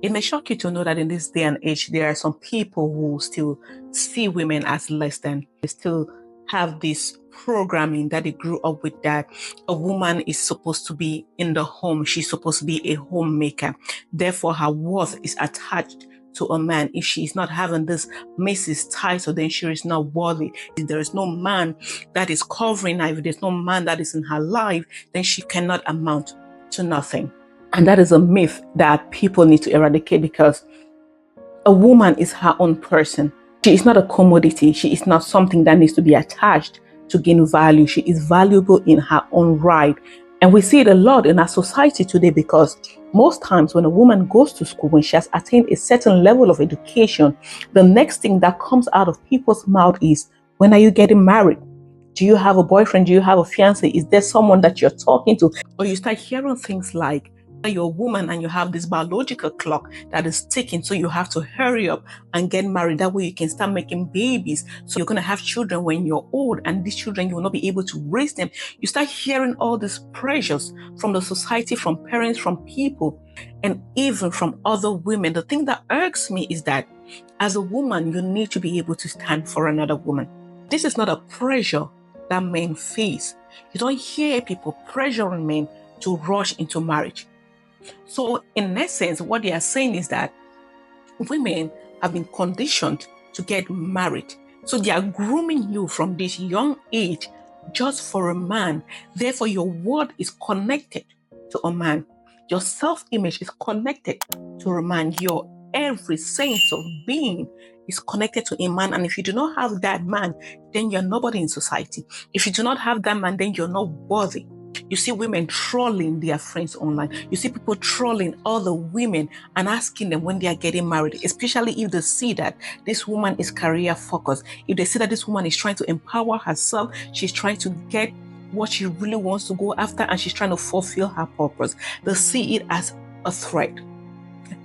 It may shock you to know that in this day and age, there are some people who still see women as less than. They still have this programming that they grew up with, that a woman is supposed to be in the home. She's supposed to be a homemaker. Therefore, her worth is attached to a man. If she is not having this Mrs. title, then she is not worthy. If there is no man that is covering her, if there's no man that is in her life, then she cannot amount to nothing. And that is a myth that people need to eradicate, because a woman is her own person. She is not a commodity. She is not something that needs to be attached to gain value. She is valuable in her own right. And we see it a lot in our society today, because most times when a woman goes to school, when she has attained a certain level of education, the next thing that comes out of people's mouth is, when are you getting married? Do you have a boyfriend? Do you have a fiance? Is there someone that you're talking to? Or you start hearing things like, you're a woman and you have this biological clock that is ticking, so you have to hurry up and get married. That way you can start making babies. So you're going to have children when you're old, and these children, you will not be able to raise them. You start hearing all these pressures from the society, from parents, from people, and even from other women. The thing that irks me is that as a woman, you need to be able to stand for another woman. This is not a pressure that men face. You don't hear people pressuring men to rush into marriage. So in essence, what they are saying is that women have been conditioned to get married. So they are grooming you from this young age just for a man. Therefore, your word is connected to a man. Your self-image is connected to a man. Your every sense of being is connected to a man. And if you do not have that man, then you're nobody in society. If you do not have that man, then you're not worthy. You see women trolling their friends online. You see people trolling other women and asking them when they are getting married, especially if they see that this woman is career focused. If they see that this woman is trying to empower herself, she's trying to get what she really wants to go after, and she's trying to fulfill her purpose. They see it as a threat.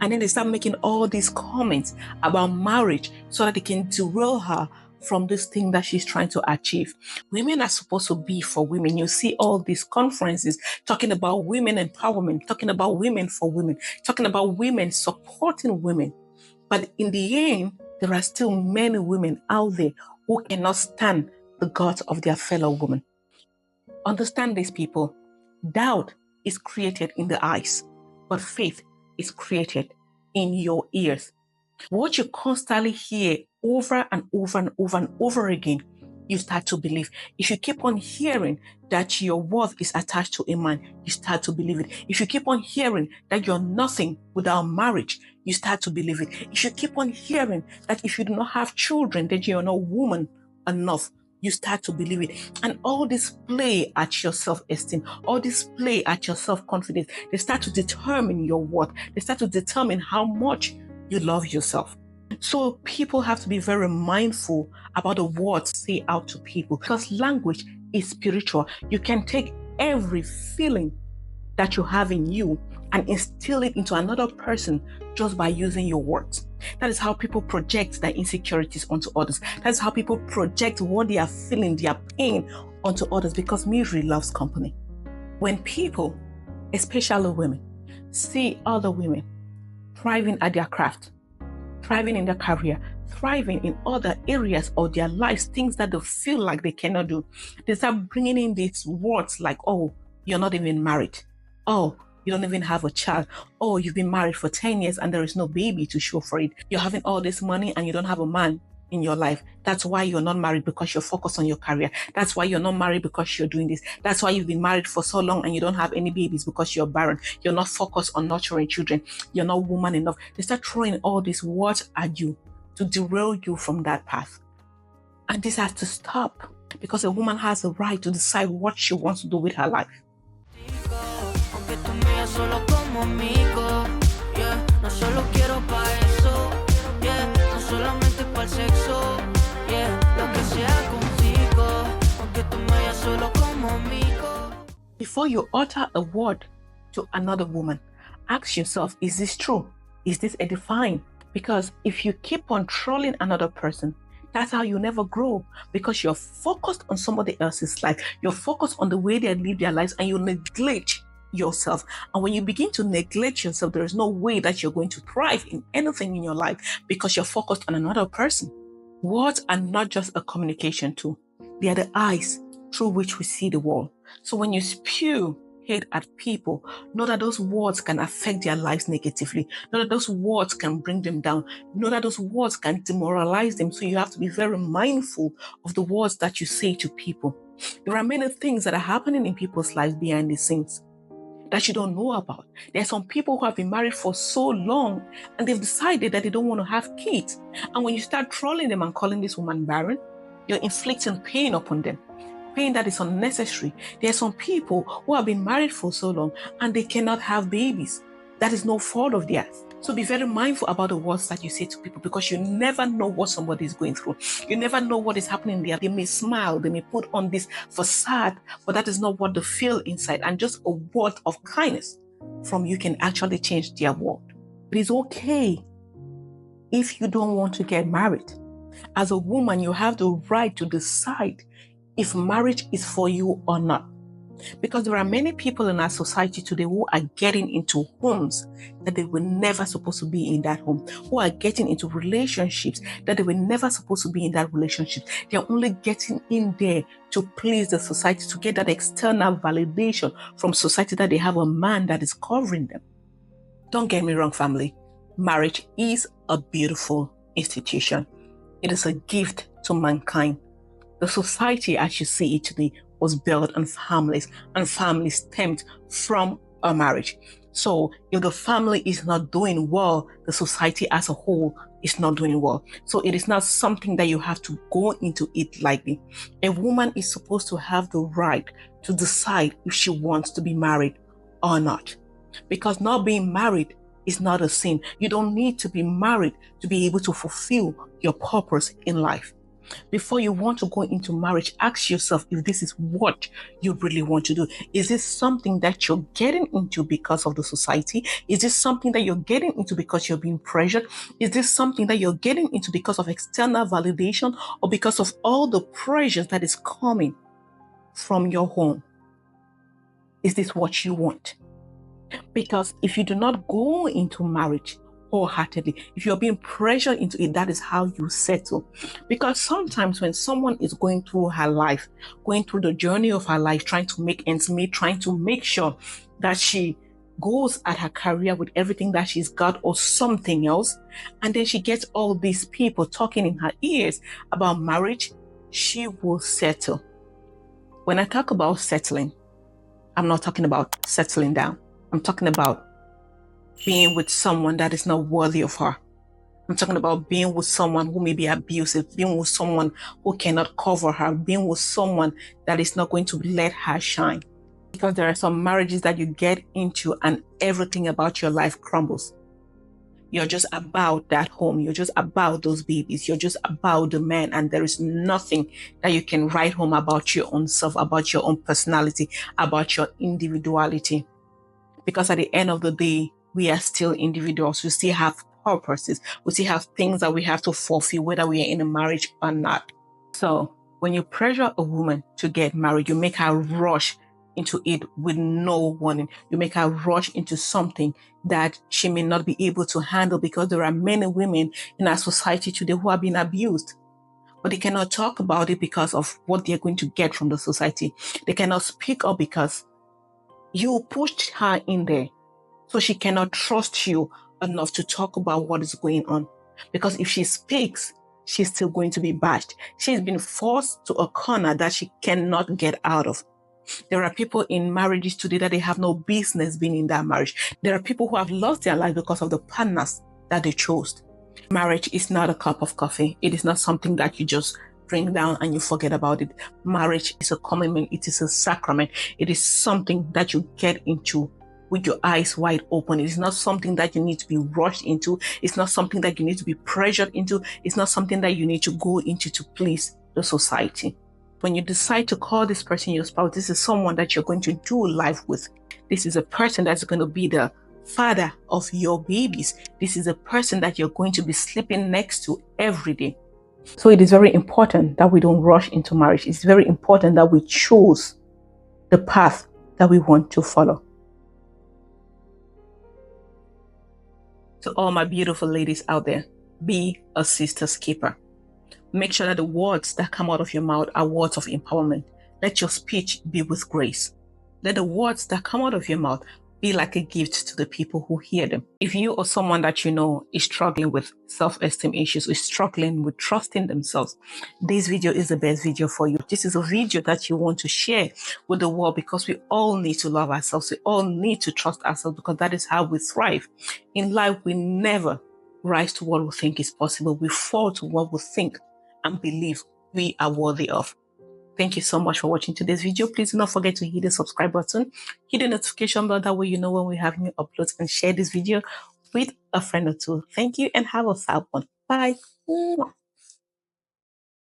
And then they start making all these comments about marriage so that they can derail her from this thing that she's trying to achieve. Women are supposed to be for women. You see all these conferences talking about women empowerment, talking about women for women, talking about women supporting women. But in the end, there are still many women out there who cannot stand the guts of their fellow women. Understand this, people. Doubt is created in the eyes, but faith is created in your ears. What you constantly hear over and over and over and over again, you start to believe. If you keep on hearing that your worth is attached to a man, you start to believe it. If you keep on hearing that you're nothing without marriage, you start to believe it. If you keep on hearing that if you do not have children, then you're not woman enough, you start to believe it. And all this play at your self-esteem, all this play at your self-confidence, they start to determine your worth. They start to determine how much you love yourself. So people have to be very mindful about the words say out to people, because language is spiritual. You can take every feeling that you have in you and instill it into another person just by using your words. That is how people project their insecurities onto others. That's how people project what they are feeling, their pain, onto others, because misery loves company. When people, especially women, see other women thriving at their craft, thriving in their career, thriving in other areas of their lives, things that they feel like they cannot do, they start bringing in these words like, oh, you're not even married. Oh, you don't even have a child. Oh, you've been married for 10 years and there is no baby to show for it. You're having all this money and you don't have a man in your life. That's why you're not married, because you're focused on your career. That's why you're not married, because you're doing this. That's why you've been married for so long and you don't have any babies, because you're barren. You're not focused on nurturing children. You're not woman enough. They start throwing all these words at you to derail you from that path. And this has to stop, because a woman has a right to decide what she wants to do with her life. Before you utter a word to another woman, ask yourself, is this true? Is this edifying? Because if you keep on trolling another person, that's how you never grow, because you're focused on somebody else's life. You're focused on the way they live their lives, and you neglect yourself. And when you begin to neglect yourself, there is no way that you're going to thrive in anything in your life because you're focused on another person. Words are not just a communication tool. They are the eyes through which we see the world. So when you spew hate at people, know that those words can affect their lives negatively. Know that those words can bring them down. Know that those words can demoralize them. So you have to be very mindful of the words that you say to people. There are many things that are happening in people's lives behind the scenes that you don't know about. There are some people who have been married for so long and they've decided that they don't want to have kids. And when you start trolling them and calling this woman barren, you're inflicting pain upon them. Pain that is unnecessary. There are some people who have been married for so long and they cannot have babies. That is no fault of theirs. So be very mindful about the words that you say to people because you never know what somebody is going through. You never know what is happening there. They may smile, they may put on this facade, but that is not what they feel inside. And just a word of kindness from you can actually change their world. It is okay if you don't want to get married. As a woman, you have the right to decide if marriage is for you or not. Because there are many people in our society today who are getting into homes that they were never supposed to be in that home, who are getting into relationships that they were never supposed to be in that relationship. They're only getting in there to please the society, to get that external validation from society that they have a man that is covering them. Don't get me wrong, family. Marriage is a beautiful institution. It is a gift to mankind. The society, as you see it today, was built on families, and families stemmed from a marriage. So if the family is not doing well, the society as a whole is not doing well. So it is not something that you have to go into it lightly. A woman is supposed to have the right to decide if she wants to be married or not. Because not being married is not a sin. You don't need to be married to be able to fulfill your purpose in life. Before you want to go into marriage, ask yourself if this is what you really want to do. Is this something that you're getting into because of the society? Is this something that you're getting into because you're being pressured? Is this something that you're getting into because of external validation or because of all the pressures that is coming from your home? Is this what you want? Because if you do not go into marriage wholeheartedly, if you're being pressured into it, that is how you settle. Because sometimes when someone is going through her life, going through the journey of her life, trying to make ends meet, trying to make sure that she goes at her career with everything that she's got or something else, and then she gets all these people talking in her ears about marriage, she will settle. When I talk about settling, I'm not talking about settling down. I'm talking about being with someone that is not worthy of her. I'm talking about being with someone who may be abusive, being with someone who cannot cover her, being with someone that is not going to let her shine. Because there are some marriages that you get into and everything about your life crumbles. You're just about that home. You're just about those babies. You're just about the man. And there is nothing that you can write home about your own self, about your own personality, about your individuality. Because at the end of the day, we are still individuals. We still have purposes. We still have things that we have to fulfill, whether we are in a marriage or not. So when you pressure a woman to get married, you make her rush into it with no warning. You make her rush into something that she may not be able to handle, because there are many women in our society today who are being abused. But they cannot talk about it because of what they're going to get from the society. They cannot speak up because you pushed her in there. So she cannot trust you enough to talk about what is going on. Because if she speaks, she's still going to be bashed. She's been forced to a corner that she cannot get out of. There are people in marriages today that they have no business being in that marriage. There are people who have lost their life because of the partners that they chose. Marriage is not a cup of coffee. It is not something that you just bring down and you forget about it. Marriage is a commitment. It is a sacrament. It is something that you get into with your eyes wide open. It is not something that you need to be rushed into. It's not something that you need to be pressured into. It's not something that you need to go into to please the society. When you decide to call this person your spouse, this is someone that you're going to do life with. This is a person that's going to be the father of your babies. This is a person that you're going to be sleeping next to every day. So it is very important that we don't rush into marriage. It's very important that we choose the path that we want to follow. To all my beautiful ladies out there, be a sister's keeper. Make sure that the words that come out of your mouth are words of empowerment. Let your speech be with grace. Let the words that come out of your mouth be like a gift to the people who hear them. If you or someone that you know is struggling with self-esteem issues, is struggling with trusting themselves, this video is the best video for you. This is a video that you want to share with the world, because we all need to love ourselves. We all need to trust ourselves, because that is how we thrive. In life, we never rise to what we think is possible. We fall to what we think and believe we are worthy of. Thank you so much for watching today's video. Please do not forget to hit the subscribe button, hit the notification bell, that way you know when we have new uploads, and share this video with a friend or two. Thank you and have a fab one. Bye.